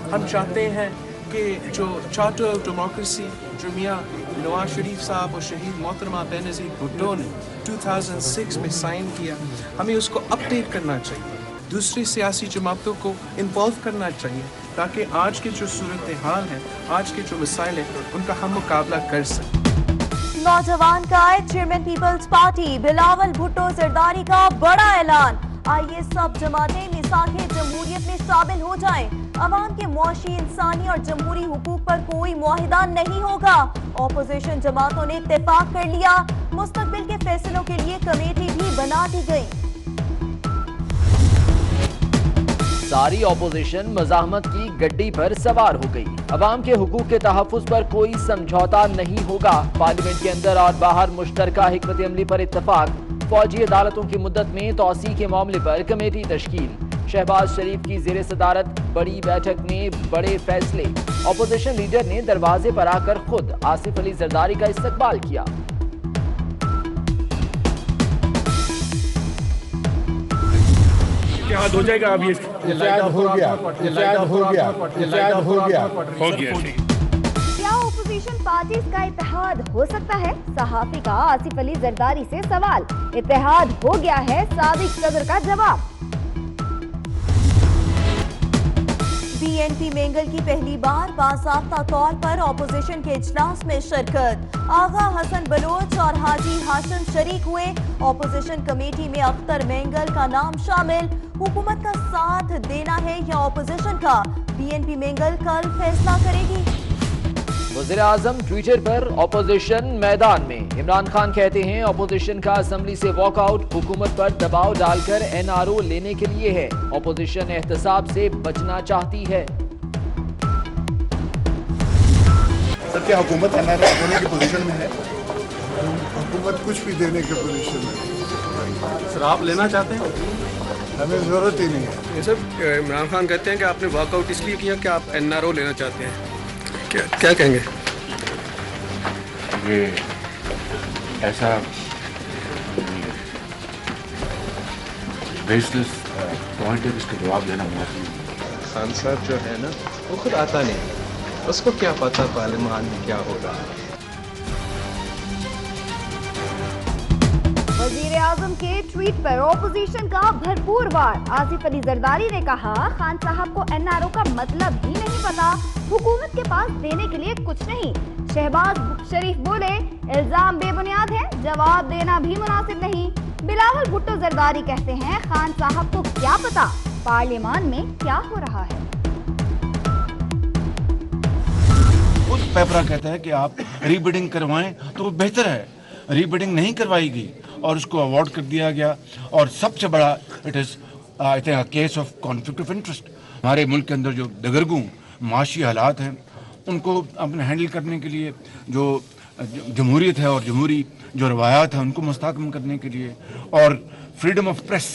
हम चाहते हैं कि जो चार्टर ऑफ डेमोक्रेसी जो मियाँ नवाज शरीफ साहब और शहीद मोहतरमा बेनज़ीर भुट्टो ने 2006 में साइन किया, हमें उसको अपडेट करना चाहिए, दूसरी सियासी जमातों को इन्वॉल्व करना चाहिए ताकि आज की जो सूरत हाल है, आज के जो मसाइल हैं, उनका हम मुकाबला कर सकें। नौजवान कायद chairman people's party Bilawal Bhutto Zardari का बड़ा ऐलान। आइए सब जमातें मिसाक़े जमहूरियत में शामिल हो जाएं। अवाम के मुआशी, इंसानी और जमहूरी हुकूक पर कोई मुआहिदा नहीं होगा। ऑपोजिशन जमातों ने इत्तेफाक कर लिया। मुस्तकबिल के फैसलों के लिए कमेटी भी बना दी गई। सारी ऑपोजिशन मज़ाहमत की गड्डी पर सवार हो गई। अवाम के हुकूक के तहफ़्फ़ुज़ पर कोई समझौता नहीं होगा। पार्लियामेंट के अंदर और बाहर मुश्तरका हिकमत अमली पर इत्तफाक। फौजी अदालतों की मुद्दत में तौसी के मामले पर कमेटी तश्कील। शहबाज शरीफ की ज़ेरे सदारत बड़ी बैठक में बड़े फैसले। ऑपोजिशन लीडर ने दरवाजे पर आकर खुद आसिफ अली जरदारी का इस्तकबाल किया। क्या हो जाएगा अभी? क्या ओपोजिशन पार्टीज का इत्तेहाद हो सकता है? सहाफी का आसिफ अली जरदारी से सवाल। इत्तेहाद हो गया है, सादिक सदर का जवाब। बीएनपी मेंगल की पहली बार बाज़ाब्ता तौर पर ऑपोजिशन के इजलास में शिरकत। आगा हसन बलोच और हाजी हाशिम शरीक हुए। ऑपोजिशन कमेटी में अख्तर मेंगल का नाम शामिल। हुकूमत का साथ देना है या ऑपोजिशन का, बीएनपी मेंगल कल फैसला करेगी। वज़ीर आज़म ट्विटर पर ऑपोजिशन मैदान में। इमरान खान कहते हैं ऑपोजिशन का असम्बली से वॉकआउट हुकूमत पर दबाव डालकर एनआरओ लेने के लिए है। ऑपोजिशन एहतसाब से बचना चाहती है। सर, क्या हुकूमत एनआरओ देने की पोजीशन में है? हुकूमत कुछ भी देने की पोजीशन में। सर, आप लेना चाहते हैं? हमें जरूरत ही नहीं है। ये सब इमरान खान कहते हैं कि आपने वॉकआउट इसलिए किया कि आप एनआरओ लेना चाहते हैं। क्या कहेंगे? ये ऐसा बेसलेस पॉइंट है जिसका जवाब देना मुमकिन नहीं। खान साहब जो है ना, वो खुद आता नहीं, उसको क्या पता पार्लियामान में क्या हो रहा है। वजीर आजम के ट्वीट पर ऑपोजिशन का भरपूर वार। आसिफ अली जरदारी ने कहा खान साहब को एनआरओ का मतलब ही नहीं पता, हुकूमत के पास देने के लिए कुछ नहीं। शहबाज शरीफ बोले इल्जाम बेबुनियाद है, जवाब देना भी मुनासिब नहीं। बिलावल भुट्टो जरदारी कहते हैं खान साहब को क्या पता पार्लियामान में क्या हो रहा है। खुद पेपरा कहता है कि आप रीबिडिंग करवाएं तो वो बेहतर है। रीबिडिंग नहीं करवाई गई और उसको अवॉर्ड कर दिया गया। और सबसे बड़ा it is I think case of conflict of interest. हमारे मुल्क के अंदर जो दगरगू माशी हालात हैं उनको अपने हैंडल करने के लिए, जो जमहूरियत है और जमहूरी जो रवायात हैं उनको मुस्तहकम करने के लिए, और फ्रीडम ऑफ प्रेस,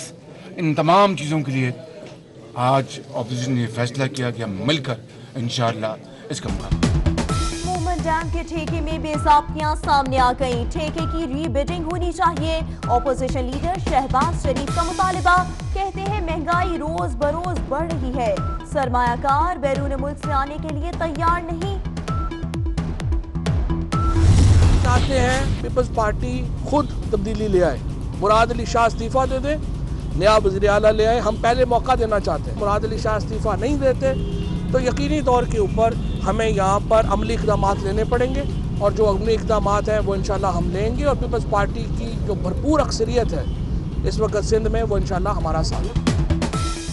इन तमाम चीज़ों के लिए आज ऑपोजिशन ने फैसला किया कि हम मिलकर इंशाअल्लाह इसका मुकाबला। डैम के ठेके में बेज़ाब्तियां सामने आ गईं। ठेके की रीबिडिंग होनी चाहिए। ऑपोजिशन लीडर शहबाज शरीफ का मुतालिबा। कहते हैं महंगाई रोज बरोज बढ़ रही है, सरमायाकार बैरून मुल्क से आने के लिए तैयार नहीं। चाहते हैं पीपल्स पार्टी खुद तब्दीली ले आए। मुराद अली शाह इस्तीफा दे दे, नया वज़ीर आला ले आए। हम पहले मौका देना चाहते हैं। मुराद अली शाह इस्तीफा नहीं देते तो यकीनी तौर के ऊपर हमें यहाँ पर अमली इक़दाम लेने पड़ेंगे, और जो अमली इक़दाम हैं वो इंशाल्लाह हम लेंगे। और पीपल्स पार्टी की जो भरपूर अक्सरियत है इस वक्त सिंध में, वो इंशाल्लाह हमारा साथ।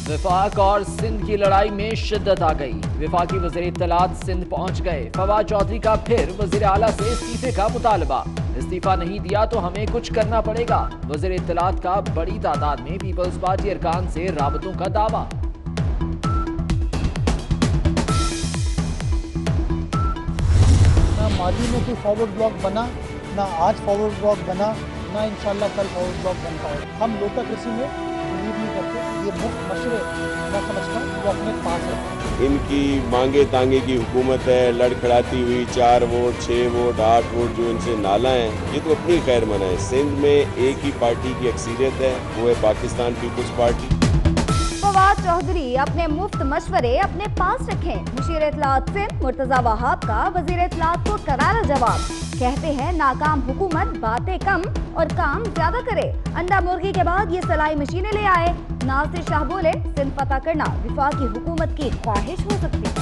विफाक और सिंध की लड़ाई में शिद्दत आ गई। विफाकी वज़ीर इत्तलात सिंध पहुँच गए। फवाद चौधरी का फिर वज़ीर आला से इस्तीफे का मुतालबा। इस्तीफा नहीं दिया तो हमें कुछ करना पड़ेगा। वज़ीर इत्तलात का बड़ी तादाद में पीपल्स पार्टी अरकान से राबतों का दावा। माजी में कोई फॉरवर्ड ब्लॉक बना ना, आज फॉरवर्ड ब्लॉक बना ना, इंशाल्लाह कल फॉरवर्ड ब्लॉक बन पाएगा। हम लोकक्रेसी में बिलीव नहीं करते। ये मुफ्त मशवरे मैं समझता हूँ वो अपने पास है। इनकी मांगे तांगे की हुकूमत है, लड़खड़ाती हुई 4 वोट 6 वोट 8 वोट जो इनसे नाला है, ये तो अपनी खैर मनाए। सिंध में एक ही पार्टी की अक्सरियत है, वो है पाकिस्तान पीपल्स पार्टी। फवाद चौधरी चौधरी अपने मुफ्त मशवरे अपने पास रखें। मुशीर इत्तलात सिंध मुर्तजा वहाब का वजीर इत्तलात को करारा जवाब। कहते हैं नाकाम हुकूमत बातें कम और काम ज्यादा करे। अंडा मुर्गी के बाद ये सलाई मशीनें ले आए। नासिर शाह बोले सिंध पता करना विफाकी हुकूमत की ख्वाहिश हो सकती है।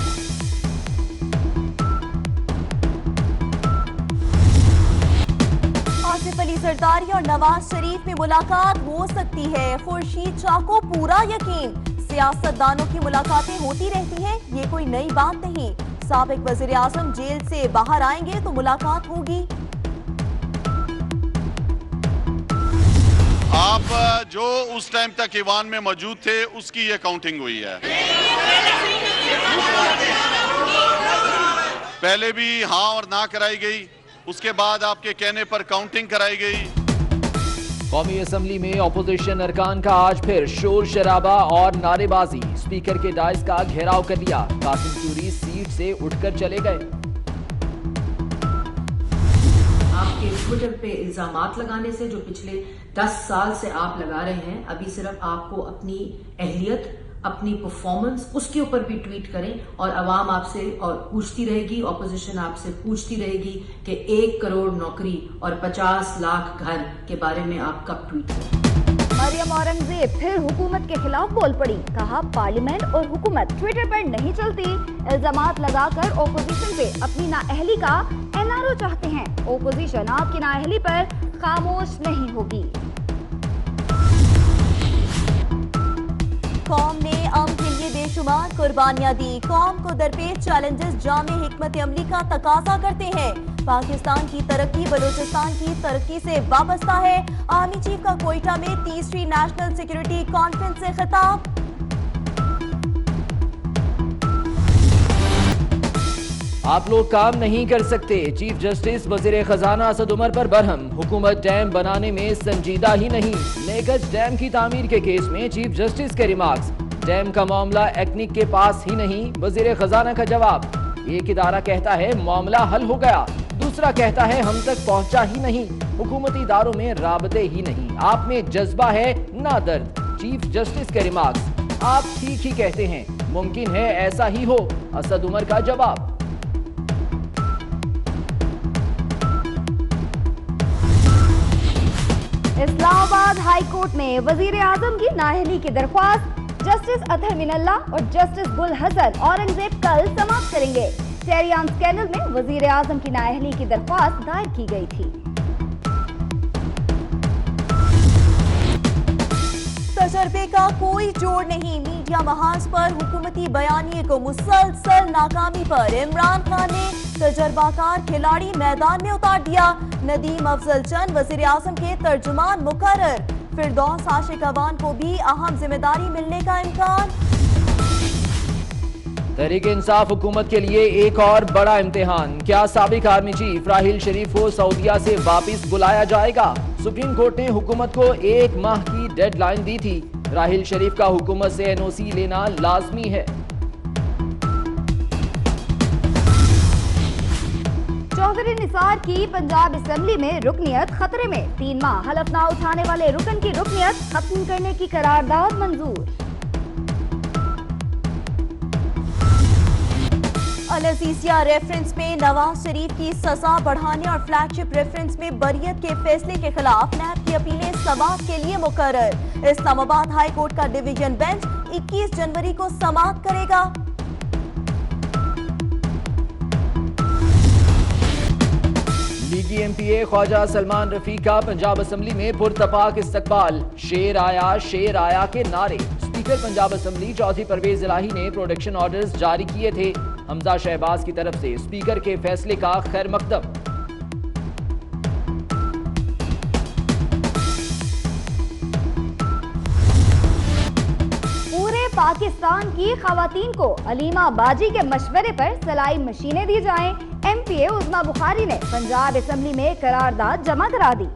आसिफ अली जरदारी और नवाज शरीफ में मुलाकात हो सकती है। खुर्शीद शाह को पूरा यकीन। सियासतदानों की मुलाकातें होती रहती हैं, ये कोई नई बात नहीं। साबिक वजीर आजम जेल से बाहर आएंगे तो मुलाकात होगी। आप जो उस टाइम तक ईवान में मौजूद थे उसकी ये काउंटिंग हुई है। पहले भी हाँ और ना कराई गई, उसके बाद आपके कहने पर काउंटिंग कराई गई। कौमी असम्बली में अपोजिशन अरकान का आज फिर शोर शराबा और नारेबाजी। स्पीकर के डाइस का घेराव कर लिया। कासिम सूरी सीट से उठकर चले गए। आपके ट्विटर पे इल्जामात लगाने से जो पिछले 10 साल से आप लगा रहे हैं, अभी सिर्फ आपको अपनी अहलियत, अपनी परफॉर्मेंस, उसके ऊपर भी ट्वीट करें और अवाम आपसे और पूछती रहेगी, ऑपोजिशन आपसे पूछती रहेगी कि 1 करोड़ नौकरी और 50 लाख घर के बारे में आप कब ट्वीट करें। मरियम औरंगजेब फिर हुकूमत के खिलाफ बोल पड़ी। कहा पार्लियामेंट और हुकूमत ट्विटर पर नहीं चलती। इल्जामात लगाकर ओपोजिशन पे अपनी नाअहली का एनआरओ चाहते हैं। ओपोजिशन आपकी नाअहली पर खामोश नहीं होगी। कौम ने अमन के लिए बेशुमार कुर्बानियां दी। कौम को दरपेश चैलेंजेस जामे हिकमत अमली का तकाजा करते हैं। पाकिस्तान की तरक्की बलूचिस्तान की तरक्की से वाबस्ता है। आर्मी चीफ का कोयटा में 30वीं नेशनल सिक्योरिटी कॉन्फ्रेंस से खिताब। आप लोग काम नहीं कर सकते। चीफ जस्टिस वजीर खजाना असद उमर पर बरहम। हुकूमत डैम बनाने में संजीदा ही नहीं। नेगज डैम की तामीर के केस में चीफ जस्टिस के रिमार्क्स। डैम का मामला एक्निक के पास ही नहीं, वजीर खजाना का जवाब। एक इदारा कहता है मामला हल हो गया, दूसरा कहता है हम तक पहुंचा ही नहीं। हुकूमती इदारों में राबते ही नहीं, आप में जज्बा है ना दर्द। चीफ जस्टिस के रिमार्क्स। आप ठीक ही कहते हैं, मुमकिन है ऐसा ही हो, असद उमर का जवाब। इस्लामाबाद हाई कोर्ट में वजीर आजम की नाअहली की दरख्वास्त। जस्टिस अतहर मिनल्ला और जस्टिस गुल हसन औरंगजेब कल समाप्त करेंगे। टेहरियान स्कैंडल में वजीर आजम की नाअहली की दरख्वास्त दायर की गई थी। तजर्बे का कोई जोड़ नहीं। मीडिया महाज पर हुकूमती बयानिए को मुसलसल नाकामी पर इमरान खान ने तजर्बाकार खिलाड़ी मैदान में उतार दिया। नदीम अफजल चंद वजीर आजम के तर्जुमान मुकर्रर। फिरदौस आशिक अवान को भी अहम जिम्मेदारी मिलने का इम्कान। तहरीक इंसाफ हुकूमत के लिए एक और बड़ा इम्तिहान। क्या साबिक आर्मी चीफ राहिल शरीफ को सऊदीया से वापस बुलाया जाएगा? सुप्रीम कोर्ट ने हुकूमत को 1 माह की डेडलाइन दी थी। राहिल शरीफ का हुकूमत से एनओसी लेना लाजमी है। चौधरी निसार की पंजाब असेंबली में रुकनियत खतरे में। 3 माह हलफ ना उठाने वाले रुकन की रुकनियत खत्म करने की करारदाद मंजूर। अल अजीजिया रेफरेंस में नवाज शरीफ की सजा बढ़ाने और फ्लैगशिप रेफरेंस में बरियत के फैसले के खिलाफ नैब की अपीलें समाअत के लिए मुकर्रर। इस्लामाबाद हाई कोर्ट का डिवीजन बेंच 21 जनवरी को समाअत करेगा। लीगी एमपीए ख्वाजा सलमान रफी का पंजाब असेंबली में पुरतपाक इस्तकबाल। शेर आया के नारे। स्पीकर पंजाब असेंबली चौधरी परवेज इलाही ने प्रोटेक्शन ऑर्डर्स जारी किए थे। हमजा शहबाज की तरफ से स्पीकर के फैसले का खैर मकदम। पूरे पाकिस्तान की खवातीन को अलीमा बाजी के मशवरे पर सिलाई मशीनें दी जाएं। एमपीए उज़मा बुखारी ने पंजाब असेंबली में करारदाद जमा करा दी।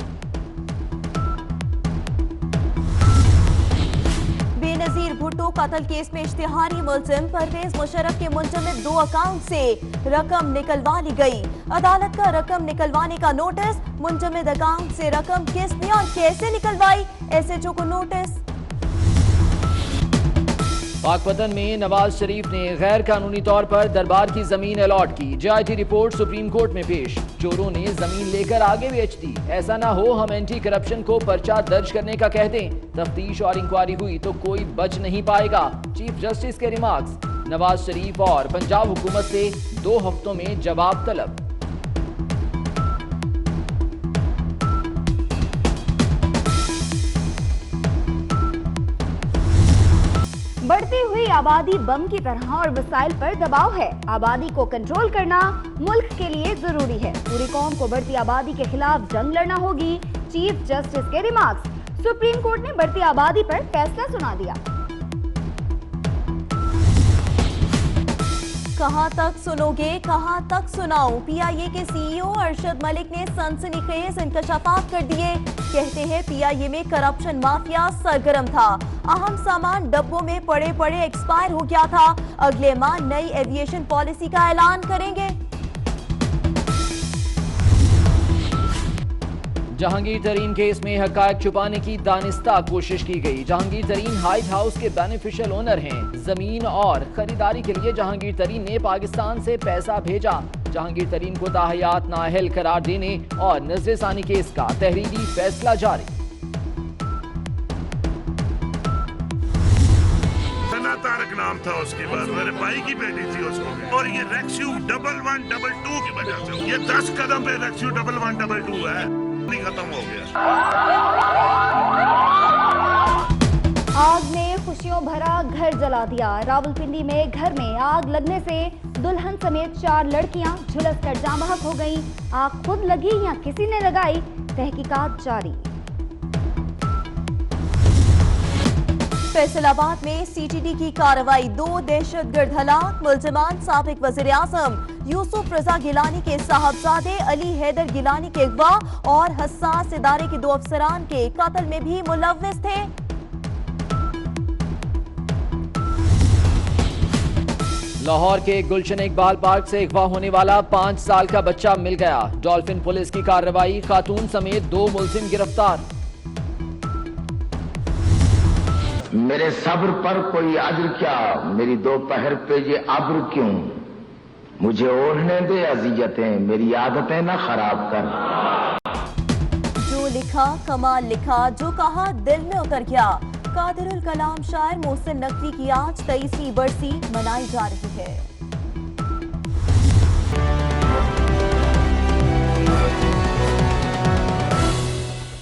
बेनजीर भुट्टो कत्ल केस में इश्तिहारी मुलजिम परवेज मुशर्रफ के मुंजमद 2 अकाउंट से रकम निकलवा ली गई। अदालत का रकम निकलवाने का नोटिस। मुंजमद अकाउंट से रकम किसने और कैसे निकलवाई, एसएचओ को नोटिस। पाकपतन में नवाज शरीफ ने गैर कानूनी तौर पर दरबार की जमीन अलॉट की। JIT रिपोर्ट सुप्रीम कोर्ट में पेश। चोरों ने जमीन लेकर आगे बेच दी। ऐसा ना हो हम एंटी करप्शन को पर्चा दर्ज करने का कह दें। तफ्तीश और इंक्वायरी हुई तो कोई बच नहीं पाएगा। चीफ जस्टिस के रिमार्क्स। नवाज शरीफ और पंजाब हुकूमत से 2 हफ्तों में जवाब तलब। बढ़ती हुई आबादी बम की तरह और वसाइल पर दबाव है। आबादी को कंट्रोल करना मुल्क के लिए जरूरी है। पूरी कौम को बढ़ती आबादी के खिलाफ जंग लड़ना होगी। चीफ जस्टिस के रिमार्क्स। सुप्रीम कोर्ट ने बढ़ती आबादी पर फैसला सुना दिया। कहां तक सुनोगे, कहां तक सुनाऊं? PIA के CEO अरशद मलिक ने सनसनीखेज इंकशाफात कर दिए। कहते हैं PIA में करप्शन माफिया सरगर्म था। अहम सामान डब्बों में पड़े पड़े एक्सपायर हो गया था। अगले माह नई एविएशन पॉलिसी का ऐलान करेंगे। जहांगीर तरीन केस में हकायक छुपाने की दानिस्ता कोशिश की गई। जहांगीर तरीन व्हाइट हाउस के बेनिफिशियल ओनर हैं। जमीन और खरीदारी के लिए जहांगीर तरीन ने पाकिस्तान से पैसा भेजा। जहांगीर तरीन को ताहयात नाअहल करार देने और नजरसानी केस का तहरीरी फैसला जारी। तारक नाम था उसके बाद, मेरे भाई की बेटी थी उसको, और ये रेक्स्यू 1122 की वजह से ये 10 कदम पे रेक्स्यू 1122 है, नहीं खत्म हो गया। आग ने खुशियों भरा घर जला दिया। रावलपिंडी में घर में आग लगने से दुल्हन समेत 4 लड़कियां झुलसकर जाँ बहक हो गईं। आग खुद लगी या किसी ने लगाई, तहकीकात जारी। फैसलाबाद में CTD की कार्रवाई। 2 दहशतगर्द हलाक। मुल्जिमान साबिक वज़ीर आज़म यूसुफ रजा गिलानी के साहबजादे अली हैदर गिलानी के अगवा और हसास इदारे के 2 अफसरान के कत्ल में भी मुलव्विस थे। लाहौर के गुलशन इकबाल पार्क से अगवा होने वाला 5 साल का बच्चा मिल गया। डॉल्फिन पुलिस की कार्रवाई। खातून समेत 2 मुलजिम गिरफ्तार। मेरे सब्र पर कोई अज्र क्या, मेरी दोपहर पे ये अब्र क्यों? मुझे ओढ़ने दे अज़ियतें, मेरी आदतें ना खराब कर। जो लिखा कमाल लिखा, जो कहा दिल में उतर गया। कादिरुल कलाम शायर मोहसिन नकवी की आज 23वीं बरसी मनाई जा रही है।